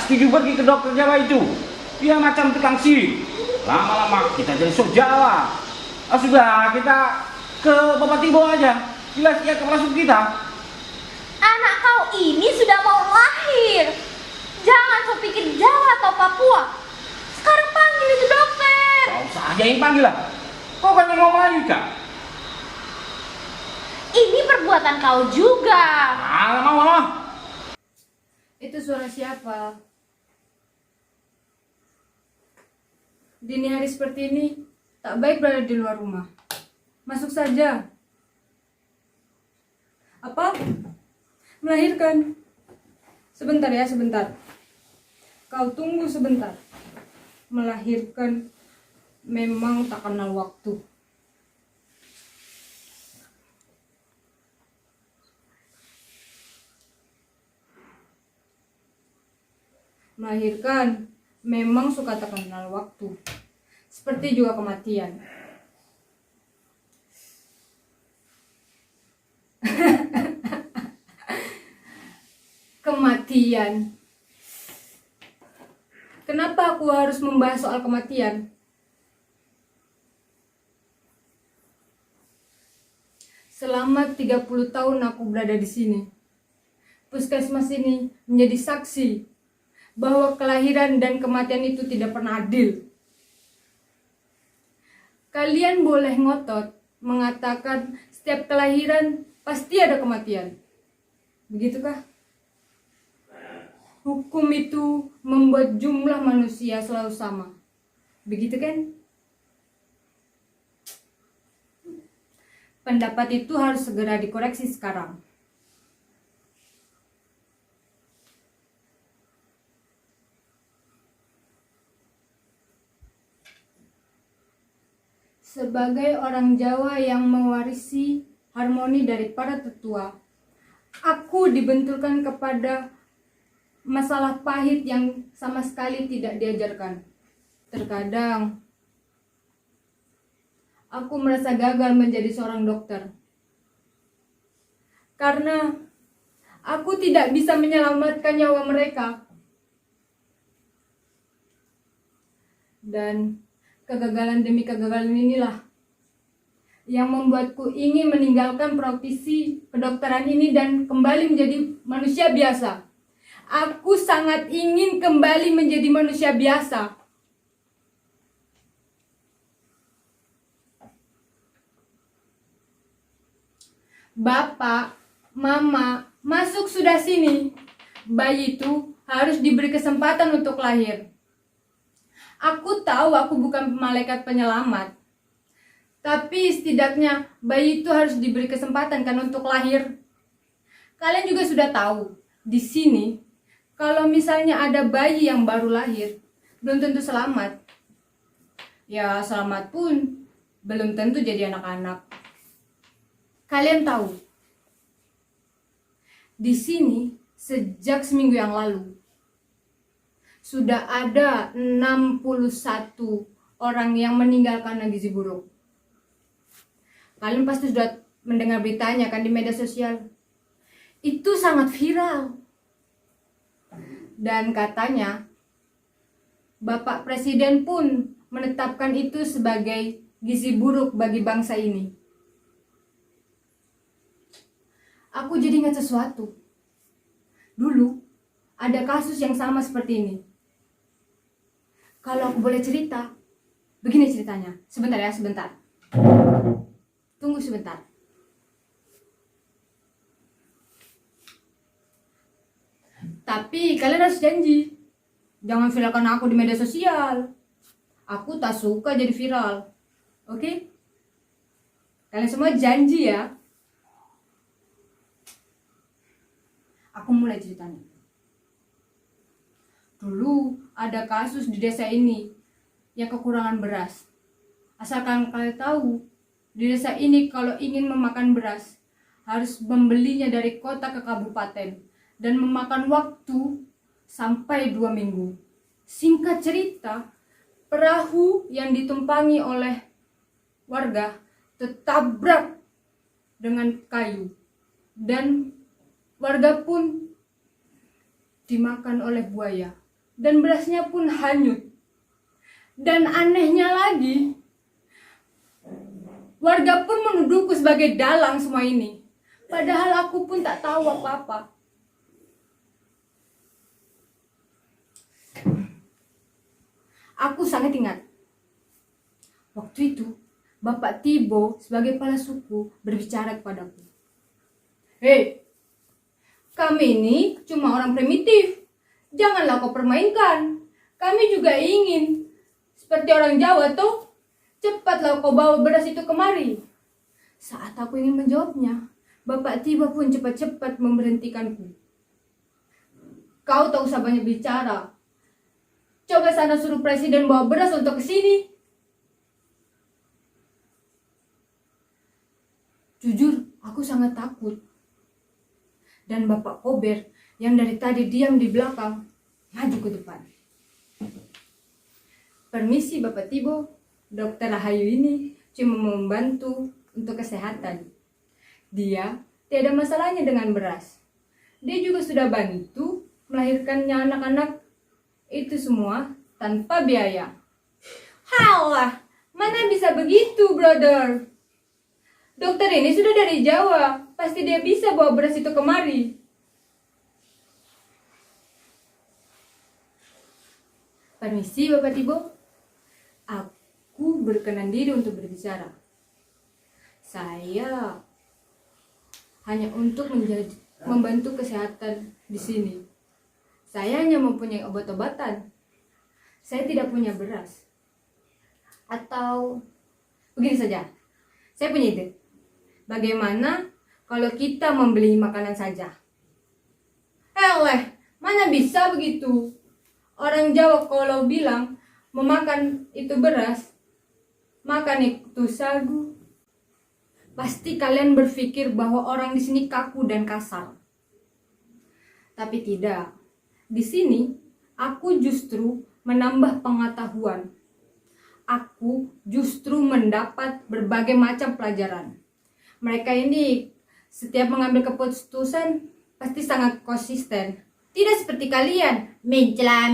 setuju pergi ke dokter Jawa itu. Dia macam tukang sihir. Lama-lama kita jadi sok Jawa. Sudah, kita ke Bapak Tibo aja. Jelas dia kepala suku kita. Anak kau ini sudah mau lahir. Jangan kau pikir Jawa atau Papua. Sekarang panggil itu dokter. Kau saja yang panggil lah. Kau kan yang mau melahirkan. Ini perbuatan kau juga. Mau. Itu suara siapa? Dini hari seperti ini, tak baik berada di luar rumah. Masuk saja. Apa? Melahirkan? Sebentar ya, sebentar. Kau tunggu sebentar. Melahirkan memang tak kenal waktu. Melahirkan memang suka tak kenal waktu. Seperti juga kematian. Kematian. Kenapa aku harus membahas soal kematian? Selama 30 tahun aku berada di sini. Puskesmas ini menjadi saksi bahwa kelahiran dan kematian itu tidak pernah adil. Kalian boleh ngotot mengatakan setiap kelahiran pasti ada kematian. Begitukah? Hukum itu membuat jumlah manusia selalu sama. Begitu kan? Pendapat itu harus segera dikoreksi sekarang. Sebagai orang Jawa yang mewarisi harmoni dari para tetua, aku dibenturkan kepada masalah pahit yang sama sekali tidak diajarkan. Terkadang aku merasa gagal menjadi seorang dokter karena aku tidak bisa menyelamatkan nyawa mereka. Dan kegagalan demi kegagalan inilah yang membuatku ingin meninggalkan profesi kedokteran ini dan kembali menjadi manusia biasa. Aku sangat ingin kembali menjadi manusia biasa. Bapak, Mama, masuk sudah sini. Bayi itu harus diberi kesempatan untuk lahir. Aku tahu aku bukan malaikat penyelamat. Tapi setidaknya bayi itu harus diberi kesempatan kan untuk lahir. Kalian juga sudah tahu, di sini kalau misalnya ada bayi yang baru lahir, belum tentu selamat. Ya, selamat pun belum tentu jadi anak-anak. Kalian tahu, di sini sejak seminggu yang lalu sudah ada 61 orang yang meninggal karena gizi buruk. Kalian pasti sudah mendengar beritanya kan di media sosial. Itu sangat viral. Dan katanya Bapak Presiden pun menetapkan itu sebagai gizi buruk bagi bangsa ini. Aku jadi ingat sesuatu. Dulu ada kasus yang sama seperti ini. Kalau aku boleh cerita, begini ceritanya. Sebentar ya, sebentar. Tunggu sebentar. Tapi kalian harus janji, jangan viralkan aku di media sosial. Aku tak suka jadi viral. Oke? Kalian semua janji ya. Aku mulai ceritanya. Dulu ada kasus di desa ini yang kekurangan beras. Asalkan kalian tahu, di desa ini kalau ingin memakan beras harus membelinya dari kota ke kabupaten dan memakan waktu sampai 2 minggu. Singkat cerita, perahu yang ditumpangi oleh warga tertabrak dengan kayu dan warga pun dimakan oleh buaya. dan berasnya pun hanyut. Dan anehnya lagi, warga pun menuduhku sebagai dalang semua ini. Padahal aku pun tak tahu apa-apa. Aku sangat ingat. Waktu itu, Bapak Tibo sebagai kepala suku berbicara kepadaku. Hei, kami ini cuma orang primitif. Janganlah kau permainkan. Kami juga ingin seperti orang Jawa toh. Cepatlah kau bawa beras itu kemari. Saat aku ingin menjawabnya, Bapak Tibo pun cepat-cepat memberhentikanku. Kau tak usah banyak bicara. Coba sana suruh presiden bawa beras untuk ke sini. Jujur, aku sangat takut. Dan Bapak Kober yang dari tadi diam di belakang, maju ke depan. Permisi Bapak Tibo, Dokter Rahayu ini cuma membantu untuk kesehatan. Dia tidak ada masalahnya dengan beras. Dia juga sudah bantu melahirkannya anak-anak itu semua tanpa biaya. Halah, mana bisa begitu, brother? Dokter ini sudah dari Jawa, pasti dia bisa bawa beras itu kemari. Permisi Bapak Tibo, aku berkenan diri untuk berbicara. Saya hanya untuk membantu kesehatan di sini. Saya hanya mempunyai obat-obatan. Saya tidak punya beras. Atau begini saja, saya punya ide. Bagaimana kalau kita membeli makanan saja? Mana bisa begitu? Orang Jawa kalau bilang memakan itu beras, makan itu sagu. Pasti kalian berpikir bahwa orang di sini kaku dan kasar. Tapi tidak. Di sini aku justru menambah pengetahuan. Aku justru mendapat berbagai macam pelajaran. Mereka ini setiap mengambil keputusan pasti sangat konsisten. Tidak seperti kalian, mencela.